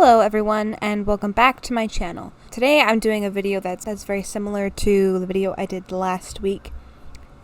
Hello everyone and welcome back to my channel. Today I'm doing a video that's very similar to the video I did last week.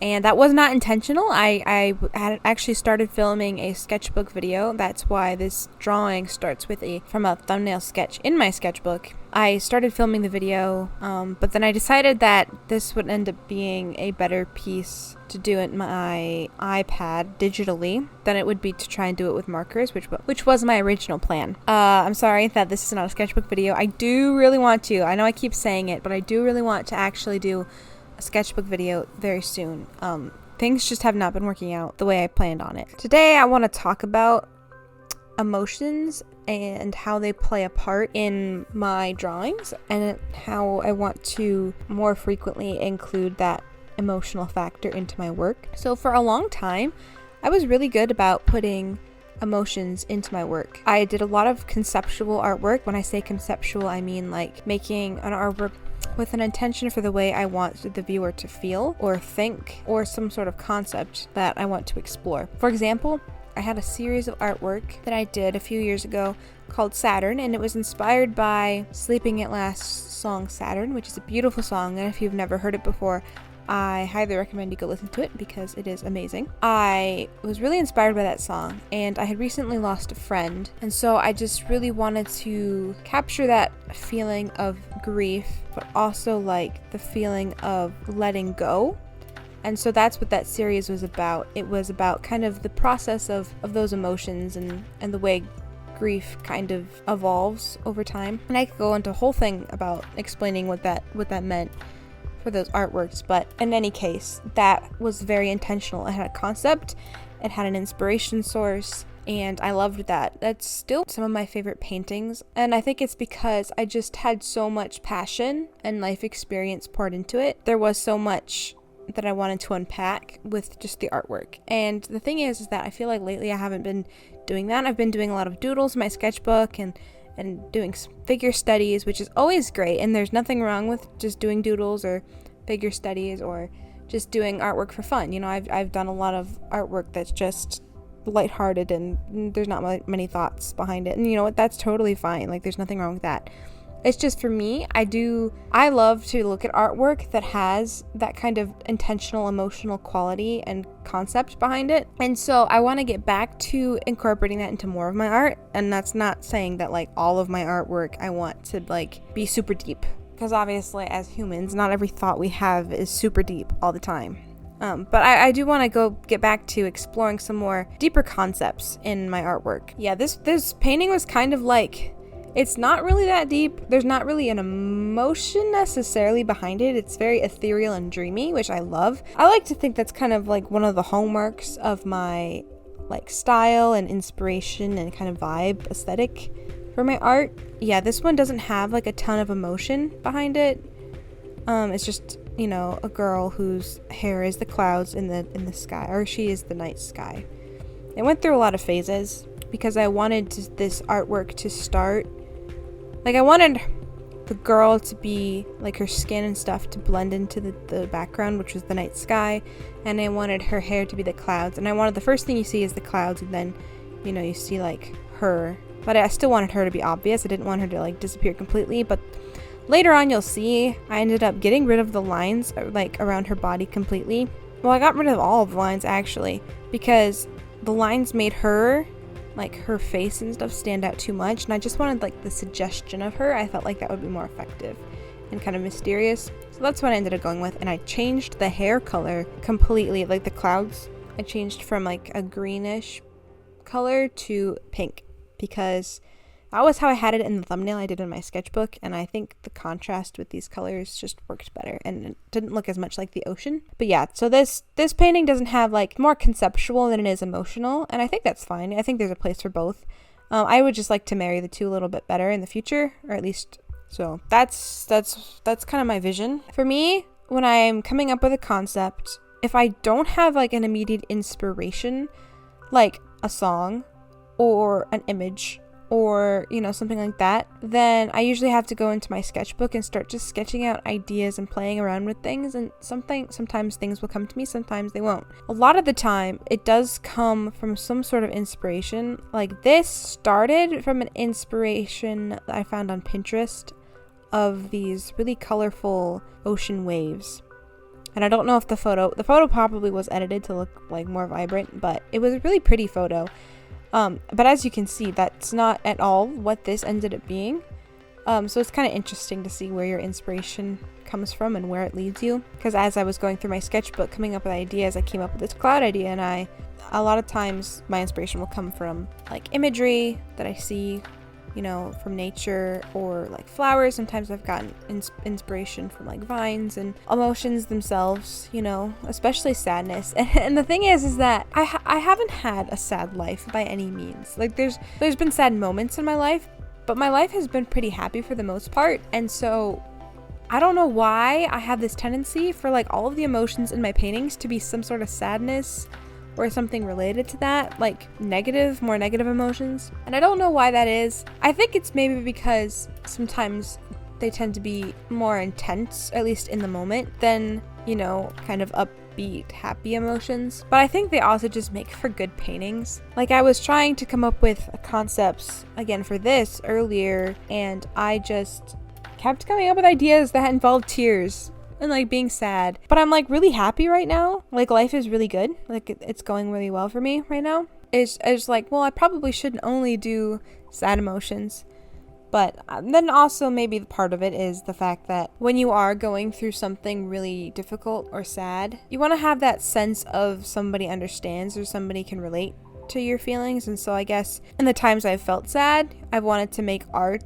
And that was not intentional. I had actually started filming a sketchbook video. That's why this drawing starts from a thumbnail sketch in my sketchbook. I started filming the video, but then I decided that this would end up being a better piece to do it my iPad digitally than it would be to try and do it with markers, which was my original plan. I'm sorry that this is not a sketchbook video. I do really want to. I know I keep saying it, but I do really want to actually do a sketchbook video very soon. Things just have not been working out the way I planned on it. Today I want to talk about emotions and how they play a part in my drawings and how I want to more frequently include that emotional factor into my work. So for a long time, I was really good about putting emotions into my work. I did a lot of conceptual artwork. When I say conceptual, I mean like making an artwork with an intention for the way I want the viewer to feel or think, or some sort of concept that I want to explore. For example, I had a series of artwork that I did a few years ago called Saturn, and it was inspired by Sleeping at Last's song Saturn, which is a beautiful song, and if you've never heard it before, I highly recommend you go listen to it because it is amazing. I was really inspired by that song, and I had recently lost a friend, and so I just really wanted to capture that feeling of grief, but also like the feeling of letting go. And so that's what that series was about. It was about kind of the process of those emotions and the way grief kind of evolves over time. And I could go into a whole thing about explaining what that meant for those artworks, but in any case, that was very intentional. It had a concept, it had an inspiration source, and I loved that. That's still some of my favorite paintings, and I think it's because I just had so much passion and life experience poured into it. There was so much that I wanted to unpack with just the artwork. And the thing is that I feel like lately I haven't been doing that. I've been doing a lot of doodles in my sketchbook and doing figure studies, which is always great, and there's nothing wrong with just doing doodles or figure studies or just doing artwork for fun. You know, I've done a lot of artwork that's just lighthearted and there's not many thoughts behind it, and you know what, that's totally fine. Like, there's nothing wrong with that. It's just for me, I love to look at artwork that has that kind of intentional emotional quality and concept behind it. And so I want to get back to incorporating that into more of my art. And that's not saying that like all of my artwork I want to like be super deep, because obviously as humans, not every thought we have is super deep all the time. But I do want to get back to exploring some more deeper concepts in my artwork. Yeah, this painting was kind of like, it's not really that deep. There's not really an emotion necessarily behind it. It's very ethereal and dreamy, which I love. I like to think that's kind of like one of the hallmarks of my like style and inspiration and kind of vibe aesthetic for my art. Yeah, this one doesn't have like a ton of emotion behind it. It's just, you know, a girl whose hair is the clouds in the sky, or she is the night sky. It went through a lot of phases because I wanted this artwork to start like, I wanted the girl to be like, her skin and stuff to blend into the background, which was the night sky, and I wanted her hair to be the clouds, and I wanted the first thing you see is the clouds, and then, you know, you see like her, but I still wanted her to be obvious. I didn't want her to like disappear completely. But later on you'll see I ended up getting rid of the lines like around her body completely. Well, I got rid of all of the lines actually, because the lines made her, like her face and stuff, stand out too much, and I just wanted like the suggestion of her. I felt like that would be more effective and kind of mysterious, so that's what I ended up going with. And I changed the hair color completely, like the clouds I changed from like a greenish color to pink, because that was how I had it in the thumbnail I did in my sketchbook, and I think the contrast with these colors just worked better and it didn't look as much like the ocean. But yeah, so this painting doesn't have like more conceptual than it is emotional, and I think that's fine. I think there's a place for both. I would just like to marry the two a little bit better in the future, or at least, so that's kind of my vision. For me, when I'm coming up with a concept, if I don't have like an immediate inspiration, like a song or an image or, you know, something like that, then I usually have to go into my sketchbook and start just sketching out ideas and playing around with things. And sometimes things will come to me, sometimes they won't. A lot of the time, it does come from some sort of inspiration. Like, this started from an inspiration that I found on Pinterest of these really colorful ocean waves. And I don't know if the photo probably was edited to look like more vibrant, but it was a really pretty photo. But as you can see, that's not at all what this ended up being. So it's kind of interesting to see where your inspiration comes from and where it leads you. Because as I was going through my sketchbook, coming up with ideas, I came up with this cloud idea, and a lot of times my inspiration will come from like imagery that I see, you know, from nature, or like flowers. Sometimes I've gotten inspiration from like vines and emotions themselves, you know, especially sadness. And the thing is that I haven't had a sad life by any means. Like, there's been sad moments in my life, but my life has been pretty happy for the most part. And so I don't know why I have this tendency for like all of the emotions in my paintings to be some sort of sadness or something related to that, like more negative emotions. And I don't know why that is. I think it's maybe because sometimes they tend to be more intense, at least in the moment, than, you know, kind of upbeat, happy emotions. But I think they also just make for good paintings. Like, I was trying to come up with concepts, again, for this earlier, and I just kept coming up with ideas that involved tears and like being sad. But I'm like really happy right now. Like, life is really good. Like, it's going really well for me right now. It's like, well, I probably shouldn't only do sad emotions. But then also maybe part of it is the fact that when you are going through something really difficult or sad, you want to have that sense of somebody understands or somebody can relate to your feelings. And so I guess in the times I've felt sad, I've wanted to make art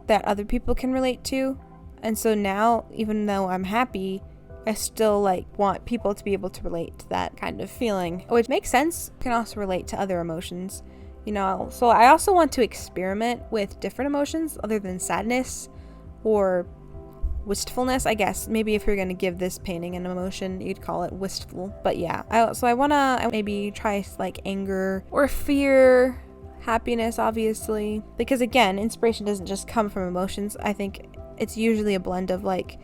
that other people can relate to. And so now, even though I'm happy, I still like want people to be able to relate to that kind of feeling, which makes sense. Can also relate to other emotions, you know. So I also want to experiment with different emotions other than sadness or wistfulness. I guess maybe if you're going to give this painting an emotion, you'd call it wistful. But yeah, I want to maybe try like anger or fear, happiness, obviously, because again, inspiration doesn't just come from emotions. I think it's usually a blend of like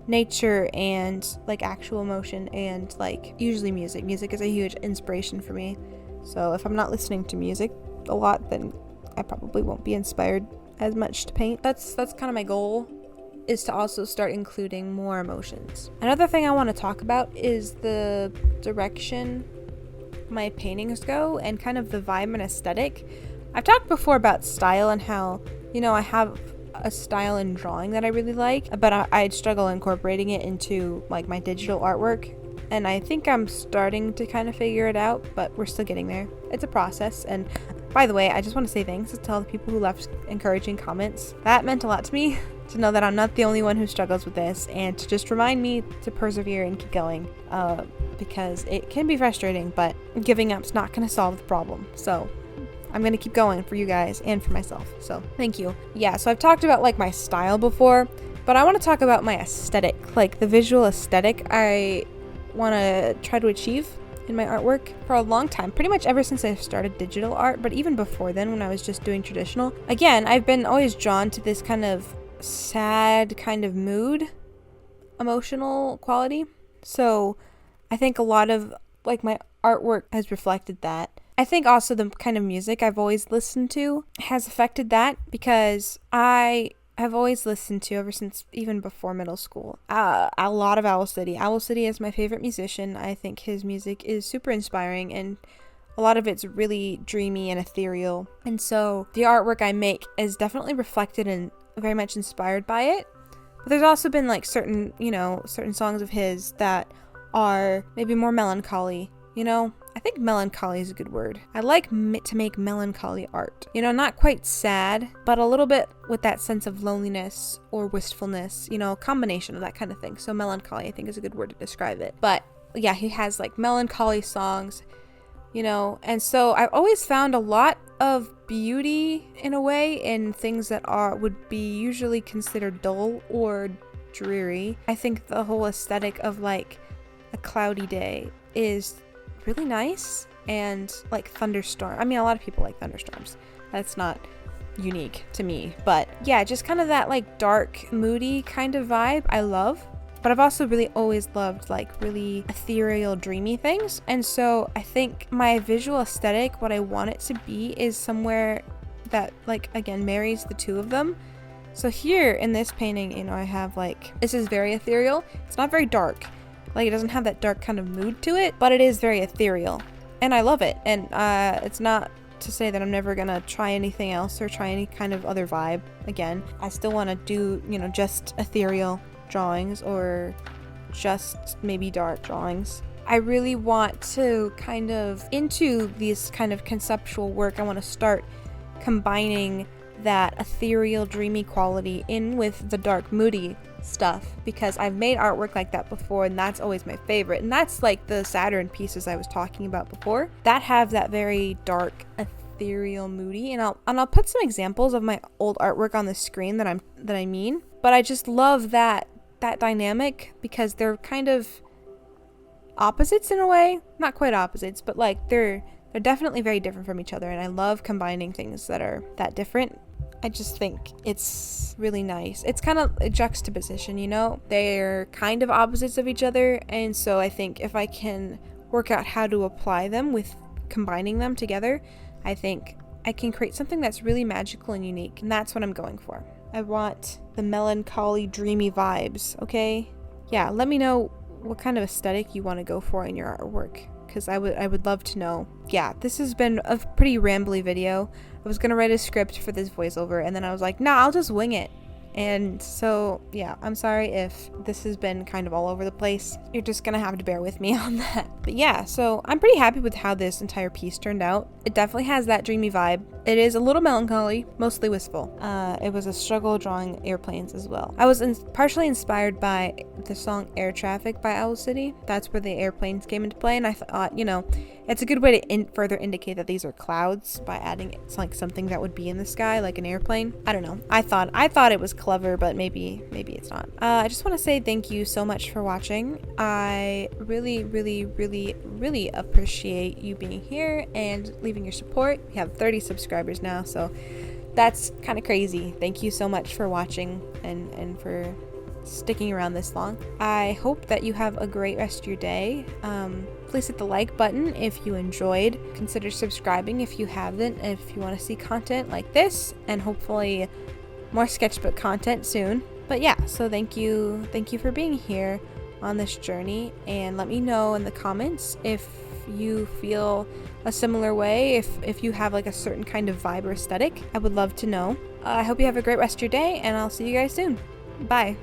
nature and like actual emotion, and like usually music. Music is a huge inspiration for me. So if I'm not listening to music a lot, then I probably won't be inspired as much to paint. That's kind of my goal, is to also start including more emotions. Another thing I want to talk about is the direction my paintings go and kind of the vibe and aesthetic. I've talked before about style and how, you know, I have a style in drawing that I really like, but I'd struggle incorporating it into like my digital artwork, and I think I'm starting to kind of figure it out, but we're still getting there. It's a process. And by the way, I just want to say thanks to all the people who left encouraging comments. That meant a lot to me, to know that I'm not the only one who struggles with this, and to just remind me to persevere and keep going, because it can be frustrating, but giving up's not going to solve the problem. So I'm going to keep going for you guys and for myself. So thank you. Yeah, so I've talked about like my style before, but I want to talk about my aesthetic, like the visual aesthetic I want to try to achieve in my artwork for a long time, pretty much ever since I started digital art, but even before then when I was just doing traditional. Again, I've been always drawn to this kind of sad kind of mood, emotional quality. So I think a lot of like my artwork has reflected that. I think also the kind of music I've always listened to has affected that, because I have always listened to, ever since even before middle school, a lot of Owl City. Owl City is my favorite musician. I think his music is super inspiring, and a lot of it's really dreamy and ethereal. And so the artwork I make is definitely reflected and very much inspired by it. But there's also been like certain songs of his that are maybe more melancholy, you know? I think melancholy is a good word. I like to make melancholy art. You know, not quite sad, but a little bit with that sense of loneliness or wistfulness, you know, a combination of that kind of thing. So melancholy, I think, is a good word to describe it. But yeah, he has like melancholy songs, you know, and so I've always found a lot of beauty in a way in things that would be usually considered dull or dreary. I think the whole aesthetic of like a cloudy day is really nice, and like thunderstorm. I mean, a lot of people like thunderstorms. That's not unique to me. But yeah, just kind of that like dark, moody kind of vibe I love. But I've also really always loved like really ethereal, dreamy things. And so I think my visual aesthetic, what I want it to be, is somewhere that like, again, marries the two of them. So here in this painting, you know, I have like, this is very ethereal. It's not very dark. Like, it doesn't have that dark kind of mood to it, but it is very ethereal. And I love it. And it's not to say that I'm never gonna try anything else or try any kind of other vibe again. I still want to do, you know, just ethereal drawings or just maybe dark drawings. I really want to kind of, into this kind of conceptual work, I want to start combining that ethereal, dreamy quality in with the dark, moody stuff, because I've made artwork like that before, and that's always my favorite. And that's like the Saturn pieces I was talking about before that have that very dark, ethereal, moody. And I'll put some examples of my old artwork on the screen that I mean. But I just love that dynamic, because they're kind of opposites in a way. Not quite opposites, but like they're definitely very different from each other, and I love combining things that are that different. I just think it's really nice. It's kind of a juxtaposition, you know? They're kind of opposites of each other, and so I think if I can work out how to apply them with combining them together, I think I can create something that's really magical and unique, and that's what I'm going for. I want the melancholy, dreamy vibes, okay? Yeah, let me know what kind of aesthetic you want to go for in your artwork, because I would love to know. Yeah, this has been a pretty rambly video. I was gonna write a script for this voiceover, and then I was like, nah, I'll just wing it. And so, yeah, I'm sorry if this has been kind of all over the place. You're just gonna have to bear with me on that. But yeah, so I'm pretty happy with how this entire piece turned out. It definitely has that dreamy vibe. It is a little melancholy, mostly wistful. It was a struggle drawing airplanes as well. I was partially inspired by the song Air Traffic by Owl City. That's where the airplanes came into play, and I thought, you know, it's a good way to further indicate that these are clouds by adding it's like something that would be in the sky, like an airplane. I don't know. I thought it was clever, but maybe it's not. I just want to say thank you so much for watching. I really, really, really, really appreciate you being here and leaving your support. We have 30 subscribers now, so that's kind of crazy. Thank you so much for watching and for sticking around this long. I hope that you have a great rest of your day. Please hit the like button if you enjoyed. Consider subscribing if you haven't, and if you want to see content like this, and hopefully more sketchbook content soon. But yeah, so thank you for being here on this journey, and let me know in the comments if you feel a similar way, if you have like a certain kind of vibe or aesthetic. I would love to know. I hope you have a great rest of your day, and I'll see you guys soon. Bye.